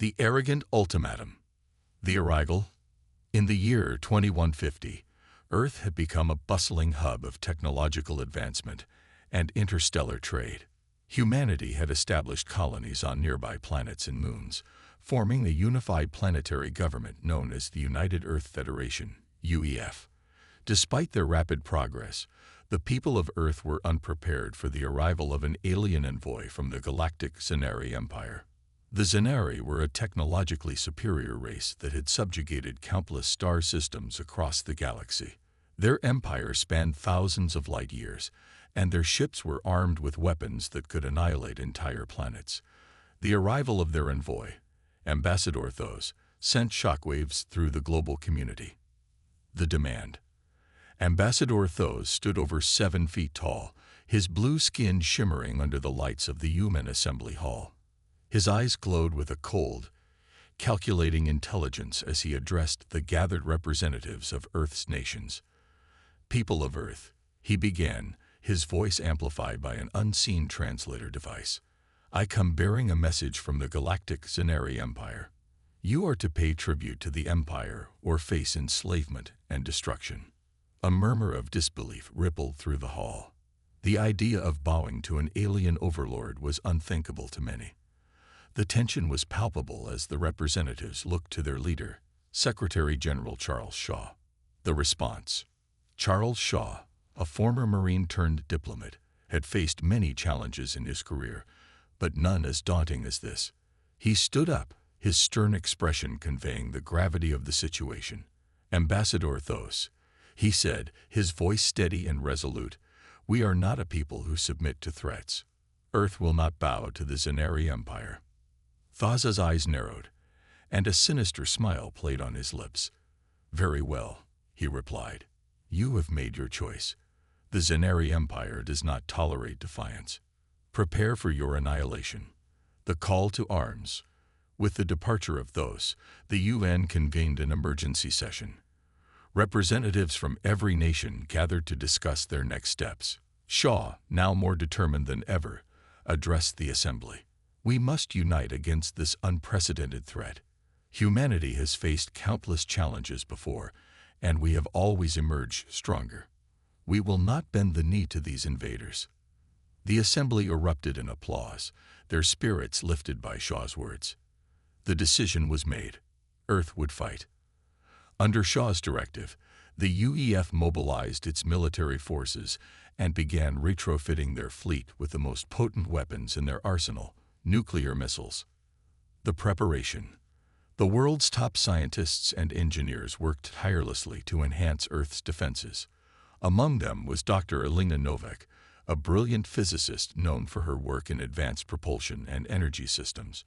The Arrogant Ultimatum. The arrival. In the year 2150, Earth had become a bustling hub of technological advancement and interstellar trade. Humanity had established colonies on nearby planets and moons, forming a unified planetary government known as the United Earth Federation, UEF. Despite their rapid progress, the people of Earth were unprepared for the arrival of an alien envoy from the galactic Zenari Empire. The Zenari were a technologically superior race that had subjugated countless star systems across the galaxy. Their empire spanned thousands of light years, and their ships were armed with weapons that could annihilate entire planets. The arrival of their envoy, Ambassador Thos, sent shockwaves through the global community. The demand. Ambassador Thos stood over 7 feet tall, his blue skin shimmering under the lights of the human assembly hall. His eyes glowed with a cold, calculating intelligence as he addressed the gathered representatives of Earth's nations. People of Earth, he began, his voice amplified by an unseen translator device. I come bearing a message from the Galactic Zenari Empire. You are to pay tribute to the Empire or face enslavement and destruction. A murmur of disbelief rippled through the hall. The idea of bowing to an alien overlord was unthinkable to many. The tension was palpable as the representatives looked to their leader, Secretary General Charles Shaw. The response. Charles Shaw, a former Marine turned diplomat, had faced many challenges in his career, but none as daunting as this. He stood up, his stern expression conveying the gravity of the situation. Ambassador Thos, he said, his voice steady and resolute, we are not a people who submit to threats. Earth will not bow to the Zenari Empire. Thos's eyes narrowed, and a sinister smile played on his lips. Very well, he replied. You have made your choice. The Zenari Empire does not tolerate defiance. Prepare for your annihilation. The call to arms. With the departure of Thos, the UN convened an emergency session. Representatives from every nation gathered to discuss their next steps. Shaw, now more determined than ever, addressed the assembly. We must unite against this unprecedented threat. Humanity has faced countless challenges before, and we have always emerged stronger. We will not bend the knee to these invaders. The assembly erupted in applause, their spirits lifted by Shaw's words. The decision was made. Earth would fight. Under Shaw's directive, the UEF mobilized its military forces and began retrofitting their fleet with the most potent weapons in their arsenal, nuclear missiles. The preparation. The world's top scientists and engineers worked tirelessly to enhance Earth's defenses. Among them was Dr. Elena Novak, a brilliant physicist known for her work in advanced propulsion and energy systems.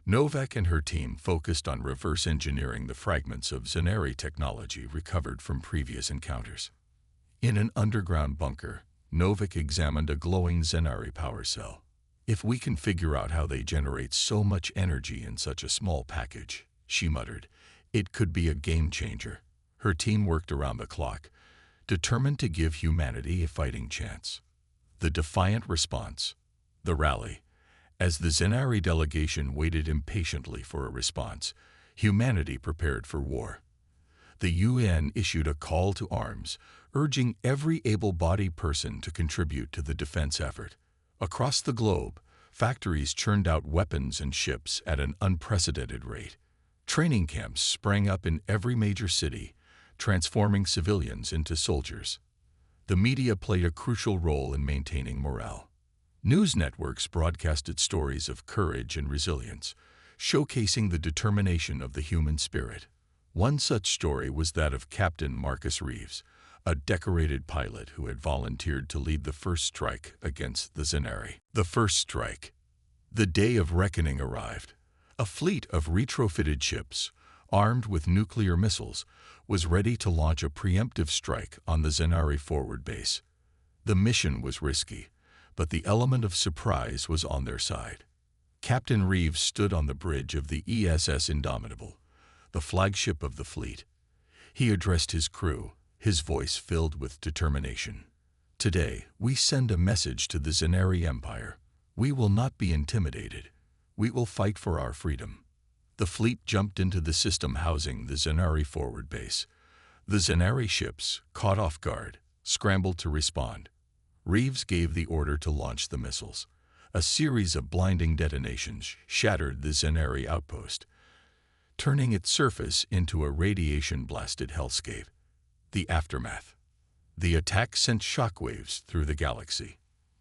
Novak and her team focused on reverse engineering the fragments of Zenari technology recovered from previous encounters. In an underground bunker, Novak examined a glowing Zenari power cell. If we can figure out how they generate so much energy in such a small package, she muttered, it could be a game changer. Her team worked around the clock, determined to give humanity a fighting chance. The defiant response. The rally. As the Zenari delegation waited impatiently for a response, humanity prepared for war. The UN issued a call to arms, urging every able-bodied person to contribute to the defense effort. Across the globe, factories churned out weapons and ships at an unprecedented rate. Training camps sprang up in every major city, transforming civilians into soldiers. The media played a crucial role in maintaining morale. News networks broadcasted stories of courage and resilience, showcasing the determination of the human spirit. One such story was that of Captain Marcus Reeves, a decorated pilot who had volunteered to lead the first strike against the Zenari. The first strike. The day of reckoning arrived. A fleet of retrofitted ships, armed with nuclear missiles, was ready to launch a preemptive strike on the Zenari forward base. The mission was risky, but the element of surprise was on their side. Captain Reeves stood on the bridge of the ESS Indomitable, the flagship of the fleet. He addressed his crew, his voice filled with determination. Today, we send a message to the Zenari Empire. We will not be intimidated. We will fight for our freedom. The fleet jumped into the system housing the Zenari forward base. The Zenari ships, caught off guard, scrambled to respond. Reeves gave the order to launch the missiles. A series of blinding detonations shattered the Zenari outpost, turning its surface into a radiation-blasted hellscape. The aftermath. The attack sent shockwaves through the galaxy.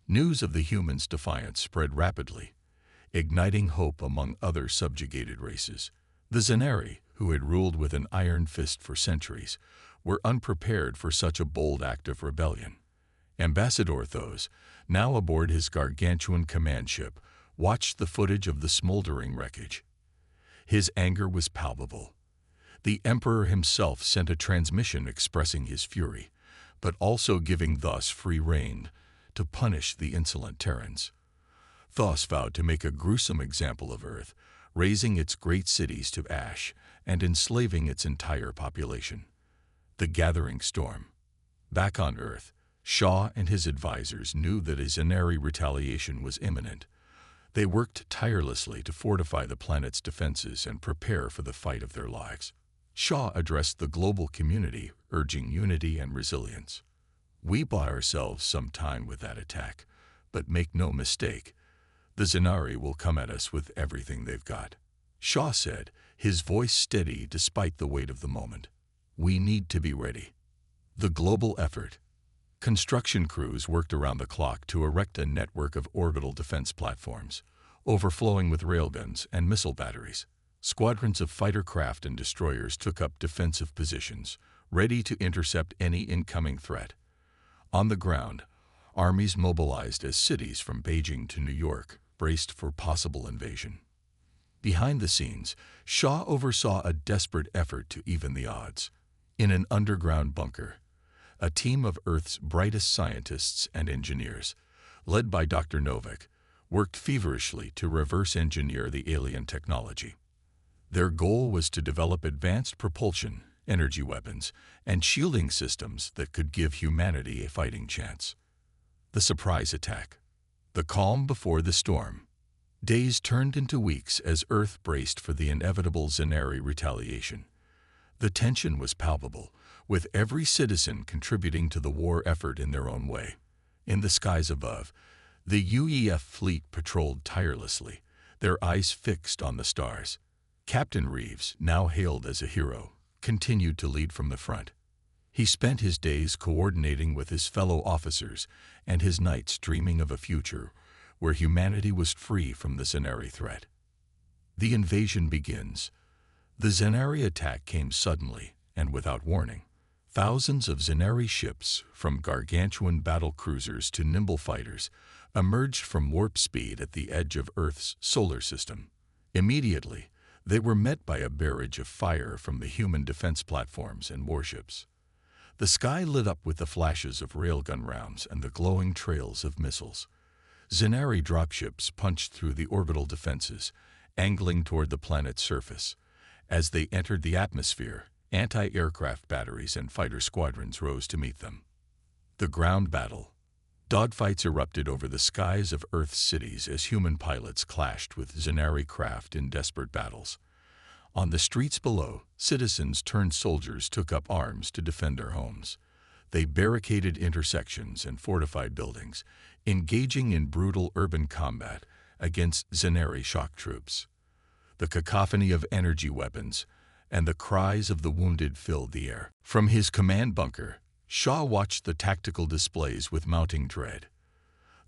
News of the humans' defiance spread rapidly, igniting hope among other subjugated races. The Zenari, who had ruled with an iron fist for centuries, were unprepared for such a bold act of rebellion. Ambassador Thos, now aboard his gargantuan command ship, watched the footage of the smoldering wreckage. His anger was palpable. The Emperor himself sent a transmission expressing his fury, but also giving Thos free rein to punish the insolent Terrans. Thos vowed to make a gruesome example of Earth, razing its great cities to ash and enslaving its entire population. The gathering storm. Back on Earth, Shaw and his advisors knew that a Zenari retaliation was imminent. They worked tirelessly to fortify the planet's defenses and prepare for the fight of their lives. Shaw addressed the global community, urging unity and resilience. "We buy ourselves some time with that attack, but make no mistake, the Zenari will come at us with everything they've got." Shaw said, his voice steady despite the weight of the moment. "We need to be ready." The global effort. Construction crews worked around the clock to erect a network of orbital defense platforms, overflowing with railguns and missile batteries. Squadrons of fighter craft and destroyers took up defensive positions, ready to intercept any incoming threat. On the ground, armies mobilized as cities from Beijing to New York braced for possible invasion. Behind the scenes, Shaw oversaw a desperate effort to even the odds. In an underground bunker, a team of Earth's brightest scientists and engineers, led by Dr. Novak, worked feverishly to reverse engineer the alien technology. Their goal was to develop advanced propulsion, energy weapons, and shielding systems that could give humanity a fighting chance. The surprise attack. The calm before the storm. Days turned into weeks as Earth braced for the inevitable Zenari retaliation. The tension was palpable, with every citizen contributing to the war effort in their own way. In the skies above, the UEF fleet patrolled tirelessly, their eyes fixed on the stars. Captain Reeves, now hailed as a hero, continued to lead from the front. He spent his days coordinating with his fellow officers and his nights dreaming of a future where humanity was free from the Zenari threat. The invasion begins. The Zenari attack came suddenly and without warning. Thousands of Zenari ships, from gargantuan battle cruisers to nimble fighters, emerged from warp speed at the edge of Earth's solar system. Immediately, they were met by a barrage of fire from the human defense platforms and warships. The sky lit up with the flashes of railgun rounds and the glowing trails of missiles. Zenari dropships punched through the orbital defenses, angling toward the planet's surface. As they entered the atmosphere, anti-aircraft batteries and fighter squadrons rose to meet them. The ground battle. Dogfights erupted over the skies of Earth's cities as human pilots clashed with Zenari craft in desperate battles. On the streets below, citizens turned soldiers took up arms to defend their homes. They barricaded intersections and fortified buildings, engaging in brutal urban combat against Zenari shock troops. The cacophony of energy weapons and the cries of the wounded filled the air. From his command bunker, Shaw watched the tactical displays with mounting dread.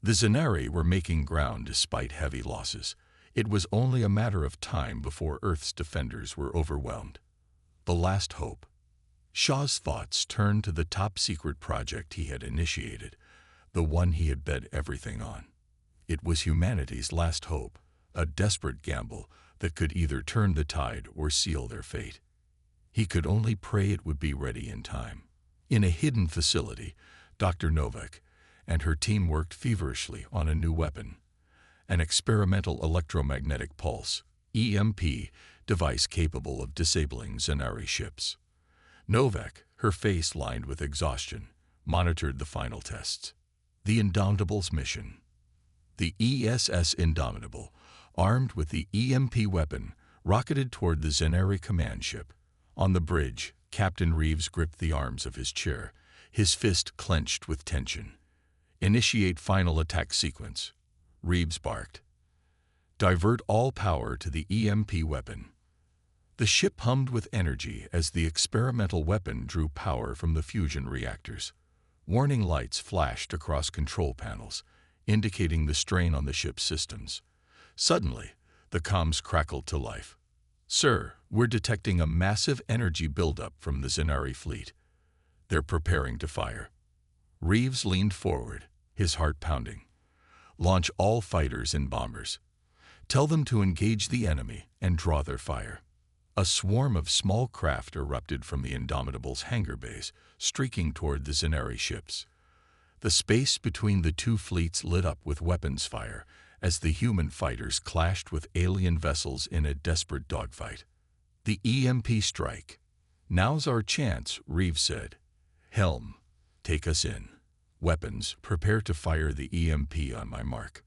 The Zenari were making ground despite heavy losses. It was only a matter of time before Earth's defenders were overwhelmed. The last hope. Shaw's thoughts turned to the top-secret project he had initiated, the one he had bet everything on. It was humanity's last hope, a desperate gamble that could either turn the tide or seal their fate. He could only pray it would be ready in time. In a hidden facility, Dr. Novak and her team worked feverishly on a new weapon, an experimental electromagnetic pulse, EMP, device capable of disabling Zenari ships. Novak, her face lined with exhaustion, monitored the final tests. The Indomitable's mission. The ESS Indomitable, armed with the EMP weapon, rocketed toward the Zenari command ship. On the bridge, Captain Reeves gripped the arms of his chair, his fist clenched with tension. "Initiate final attack sequence," Reeves barked. "Divert all power to the EMP weapon." The ship hummed with energy as the experimental weapon drew power from the fusion reactors. Warning lights flashed across control panels, indicating the strain on the ship's systems. Suddenly, the comms crackled to life. "Sir, we're detecting a massive energy buildup from the Zenari fleet. They're preparing to fire." Reeves leaned forward, his heart pounding. "Launch all fighters and bombers. Tell them to engage the enemy and draw their fire." A swarm of small craft erupted from the Indomitable's hangar bays, streaking toward the Zenari ships. The space between the two fleets lit up with weapons fire as the human fighters clashed with alien vessels in a desperate dogfight. "The EMP strike. Now's our chance," Reeves said. "Helm, take us in. Weapons, prepare to fire the EMP on my mark."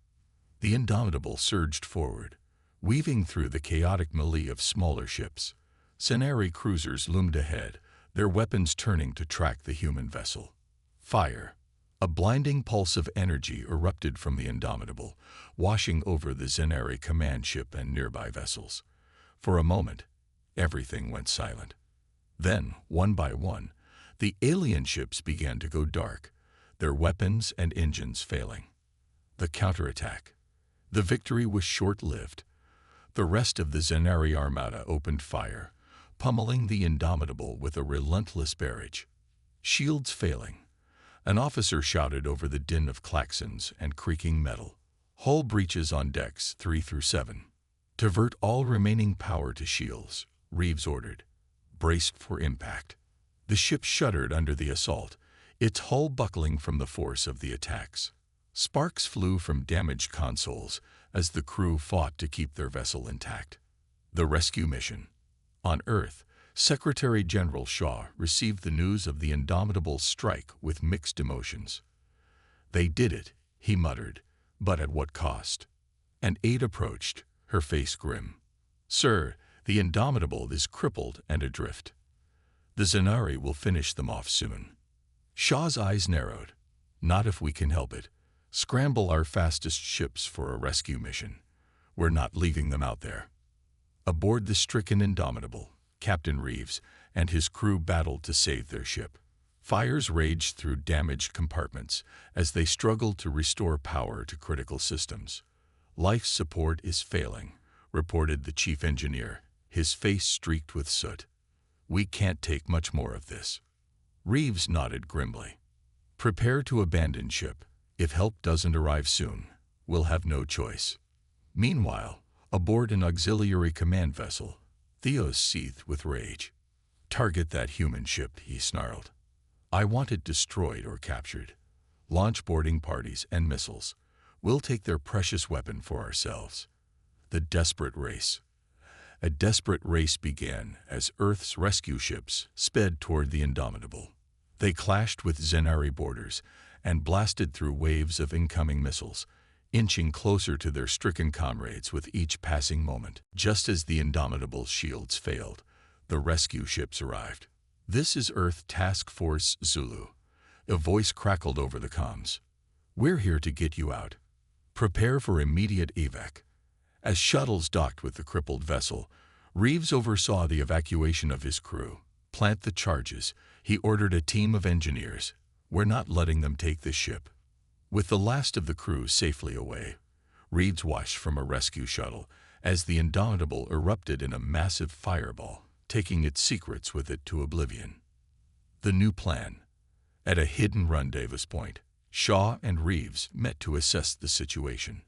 The Indomitable surged forward, weaving through the chaotic melee of smaller ships. Zenari cruisers loomed ahead, their weapons turning to track the human vessel. Fire! A blinding pulse of energy erupted from the Indomitable, washing over the Zenari command ship and nearby vessels. For a moment, everything went silent. Then, one by one, the alien ships began to go dark, their weapons and engines failing. The counterattack. The victory was short-lived. The rest of the Zenari armada opened fire, pummeling the Indomitable with a relentless barrage. Shields failing. An officer shouted over the din of klaxons and creaking metal. "Hull breaches on decks 3 through 7. Divert all remaining power to shields," Reeves ordered. Braced for impact. The ship shuddered under the assault, its hull buckling from the force of the attacks. Sparks flew from damaged consoles as the crew fought to keep their vessel intact. The rescue mission. On Earth, Secretary General Shaw received the news of the Indomitable's strike with mixed emotions. "They did it," he muttered, "but at what cost?" And Aide approached, her face grim. "Sir, the Indomitable is crippled and adrift. The Zenari will finish them off soon." Shaw's eyes narrowed. "Not if we can help it. Scramble our fastest ships for a rescue mission. We're not leaving them out there." Aboard the stricken Indomitable, Captain Reeves and his crew battled to save their ship. Fires raged through damaged compartments as they struggled to restore power to critical systems. "Life support is failing," reported the chief engineer, his face streaked with soot. "We can't take much more of this." Reeves nodded grimly. "Prepare to abandon ship. If help doesn't arrive soon, we'll have no choice." Meanwhile, aboard an auxiliary command vessel, Theos seethed with rage. "Target that human ship," he snarled. "I want it destroyed or captured. Launch boarding parties and missiles. We'll take their precious weapon for ourselves." The desperate race. A desperate race began as Earth's rescue ships sped toward the Indomitable. They clashed with Zenari boarders and blasted through waves of incoming missiles, inching closer to their stricken comrades with each passing moment. Just as the Indomitable's shields failed, the rescue ships arrived. "This is Earth Task Force Zulu," a voice crackled over the comms. "We're here to get you out. Prepare for immediate evac." As shuttles docked with the crippled vessel, Reeves oversaw the evacuation of his crew. "Plant the charges," he ordered a team of engineers. "We're not letting them take this ship." With the last of the crew safely away, Reeves watched from a rescue shuttle as the Indomitable erupted in a massive fireball, taking its secrets with it to oblivion. The new plan. At a hidden rendezvous point, Shaw and Reeves met to assess the situation.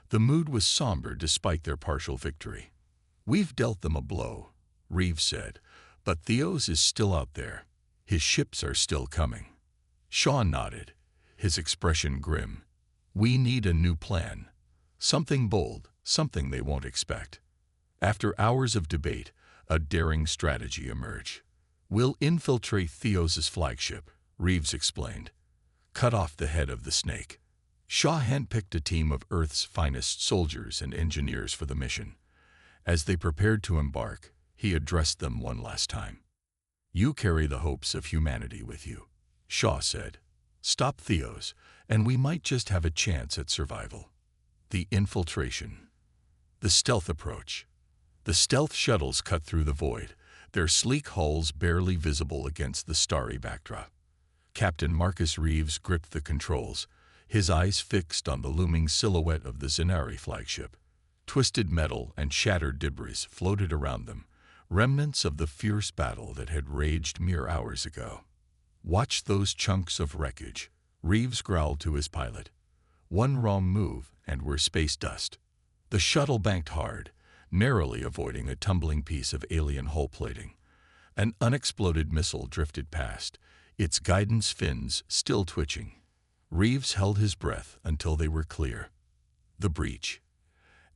The mood was somber despite their partial victory. "We've dealt them a blow," Reeves said, "but Theos is still out there. His ships are still coming." Shaw nodded, his expression grim. "We need a new plan. Something bold, something they won't expect." After hours of debate, a daring strategy emerged. "We'll infiltrate Theos's flagship," Reeves explained. "Cut off the head of the snake." Shaw handpicked a team of Earth's finest soldiers and engineers for the mission. As they prepared to embark, he addressed them one last time. "You carry the hopes of humanity with you," Shaw said. "Stop Theos, and we might just have a chance at survival." The infiltration. The stealth approach. The stealth shuttles cut through the void, their sleek hulls barely visible against the starry backdrop. Captain Marcus Reeves gripped the controls, his eyes fixed on the looming silhouette of the Zenari flagship. Twisted metal and shattered debris floated around them, remnants of the fierce battle that had raged mere hours ago. "Watch those chunks of wreckage," Reeves growled to his pilot. "One wrong move and we're space dust." The shuttle banked hard, narrowly avoiding a tumbling piece of alien hull plating. An unexploded missile drifted past, its guidance fins still twitching. Reeves held his breath until they were clear. The breach.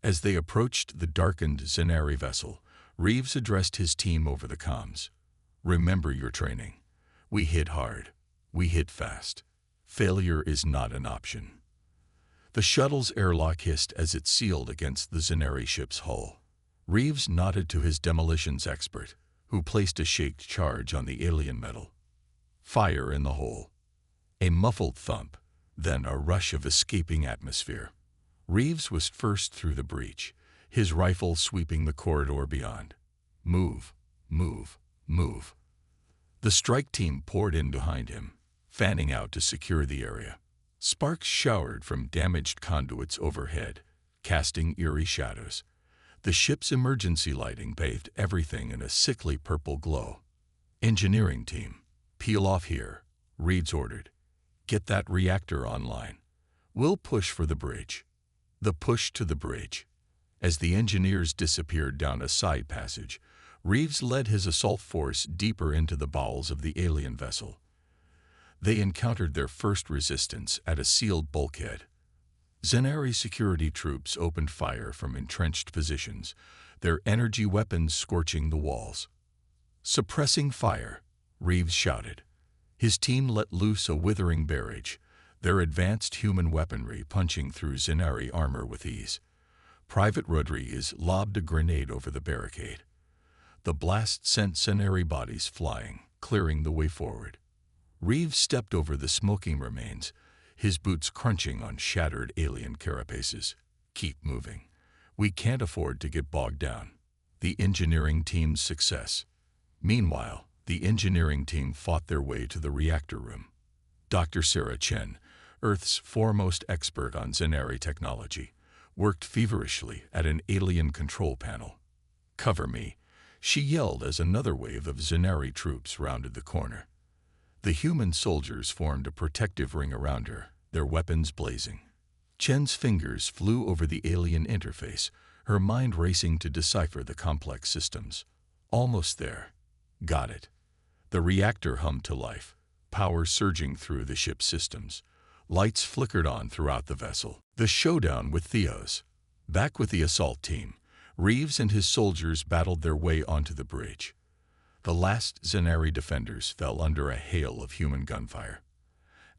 As they approached the darkened Zenari vessel, Reeves addressed his team over the comms. "Remember your training. We hit hard. We hit fast. Failure is not an option." The shuttle's airlock hissed as it sealed against the Zenari ship's hull. Reeves nodded to his demolitions expert, who placed a shaped charge on the alien metal. Fire in the hole. A muffled thump, then a rush of escaping atmosphere. Reeves was first through the breach, his rifle sweeping the corridor beyond. Move, move, move. The strike team poured in behind him, fanning out to secure the area. Sparks showered from damaged conduits overhead, casting eerie shadows. The ship's emergency lighting bathed everything in a sickly purple glow. "Engineering team, peel off here," Reeves ordered. "Get that reactor online. We'll push for the bridge." The push to the bridge. As the engineers disappeared down a side passage, Reeves led his assault force deeper into the bowels of the alien vessel. They encountered their first resistance at a sealed bulkhead. Zenari security troops opened fire from entrenched positions, their energy weapons scorching the walls. "Suppressing fire," Reeves shouted. His team let loose a withering barrage, their advanced human weaponry punching through Zenari armor with ease. Private Rodriguez lobbed a grenade over the barricade. The blast sent Zenari bodies flying, clearing the way forward. Reeves stepped over the smoking remains, his boots crunching on shattered alien carapaces. "Keep moving. We can't afford to get bogged down." The engineering team's success. Meanwhile, the engineering team fought their way to the reactor room. Dr. Sarah Chen, Earth's foremost expert on Zenari technology, worked feverishly at an alien control panel. "Cover me," she yelled as another wave of Zenari troops rounded the corner. The human soldiers formed a protective ring around her, their weapons blazing. Chen's fingers flew over the alien interface, her mind racing to decipher the complex systems. Almost there. Got it. The reactor hummed to life, power surging through the ship's systems. Lights flickered on throughout the vessel. The showdown with Theos. Back with the assault team, Reeves and his soldiers battled their way onto the bridge. The last Zenari defenders fell under a hail of human gunfire.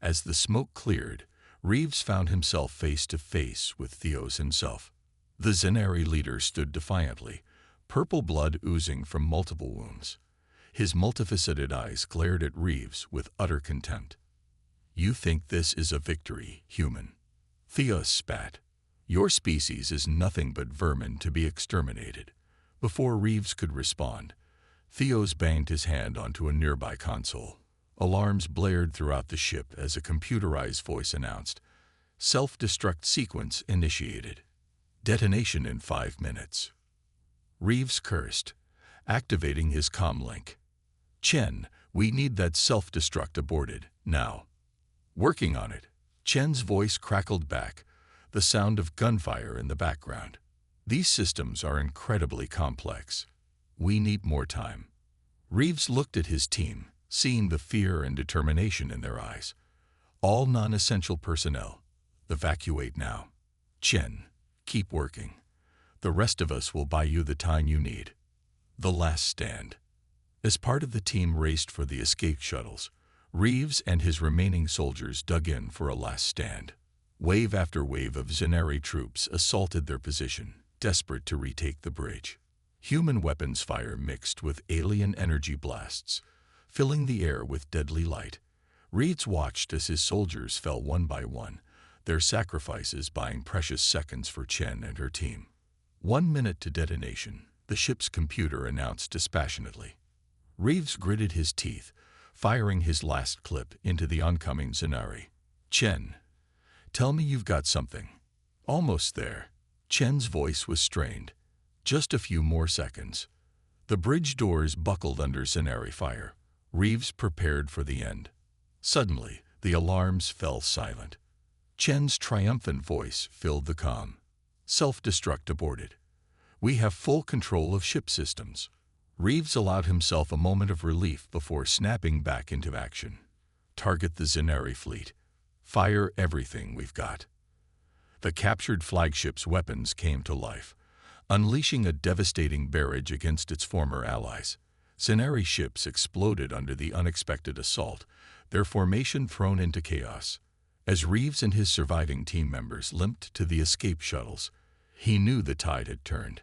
As the smoke cleared, Reeves found himself face to face with Theos himself. The Zenari leader stood defiantly, purple blood oozing from multiple wounds. His multifaceted eyes glared at Reeves with utter contempt. "You think this is a victory, human?" Theos spat. "Your species is nothing but vermin to be exterminated." Before Reeves could respond, Theos banged his hand onto a nearby console. Alarms blared throughout the ship as a computerized voice announced, "Self-destruct sequence initiated. Detonation in 5 minutes." Reeves cursed, activating his comlink. "Chen, we need that self-destruct aborted, now." "Working on it." Chen's voice crackled back, the sound of gunfire in the background. "These systems are incredibly complex. We need more time." Reeves looked at his team, seeing the fear and determination in their eyes. "All non-essential personnel, evacuate now. Chen, keep working. The rest of us will buy you the time you need." The last stand. As part of the team raced for the escape shuttles, Reeves and his remaining soldiers dug in for a last stand. Wave after wave of Zenari troops assaulted their position, desperate to retake the bridge. Human weapons fire mixed with alien energy blasts, filling the air with deadly light. Reeves watched as his soldiers fell one by one, their sacrifices buying precious seconds for Chen and her team. 1 minute to detonation, the ship's computer announced dispassionately. Reeves gritted his teeth, firing his last clip into the oncoming Zanari. Chen, tell me you've got something. Almost there. Chen's voice was strained. Just a few more seconds. The bridge doors buckled under Zanari fire. Reeves prepared for the end. Suddenly, the alarms fell silent. Chen's triumphant voice filled the comm. Self-destruct aborted. We have full control of ship systems. Reeves allowed himself a moment of relief before snapping back into action. Target the Zanari fleet. Fire everything we've got. The captured flagship's weapons came to life, unleashing a devastating barrage against its former allies. Zanari ships exploded under the unexpected assault, their formation thrown into chaos. As Reeves and his surviving team members limped to the escape shuttles, he knew the tide had turned.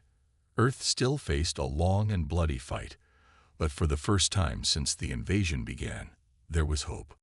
Earth still faced a long and bloody fight, but for the first time since the invasion began, there was hope.